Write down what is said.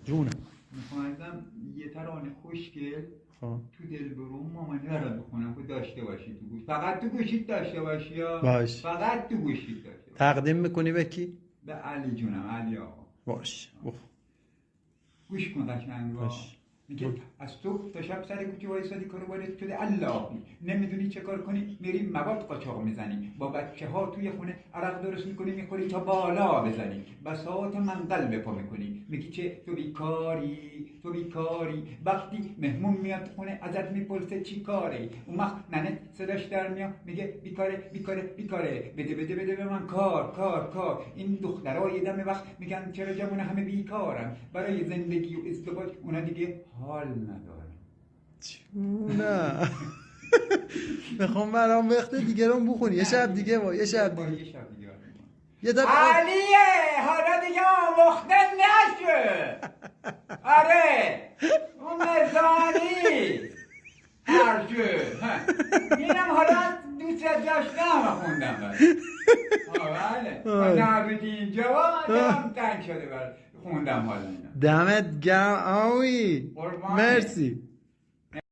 جونم. میخواستم یه ترانه خوشگل خب تو دلبروم مامانی برات بخونم که داشته باشی تو گوش، فقط تو گوشیت داشته باشی یا باش. فقط تو گوشیت داشته باشی. تقدیم میکنی به کی؟ به علی جونم، علی آقا. باش. گوش کن قشنگ رو. باش. میگه از تو تا شب سر کوچه وایسادی کاروبارت شده اللهی، نمیدونی چه کار کنی، میری مواد قاچاق میزنی، با بچه ها توی خونه عرق درست میکنی میخوری تا بالا بزنی، بساط منقل به پا میکنی، میگی که تو بیکاری تو بیکاری، وقتی مهمون میاد خونه ازت میپرسه چی کاری، اون وقت ننه صداش در میاد میگه بیکاره بیکاره بیکاره، بده بده بده به من کار کار کار. این دخترای دم وقت میگن چرا جمعونه همه بیکارن، برای زندگی و ازدواج اونا دیگه حال ندارن. جونم. میخوام برام وقت دیگه رو بخونی. یه شب دیگه با یه شب دیگه. یه شب دیگه یه دفعه علیه حالا دیگه آموخته نشه. آره اون مزانی هرچه اینم حالا دوست داشتم خوندم بله نبودی اینجا دلم تنگ شده خوندم حالا اینا. دمت گرم آوی. قربانت. مرسی.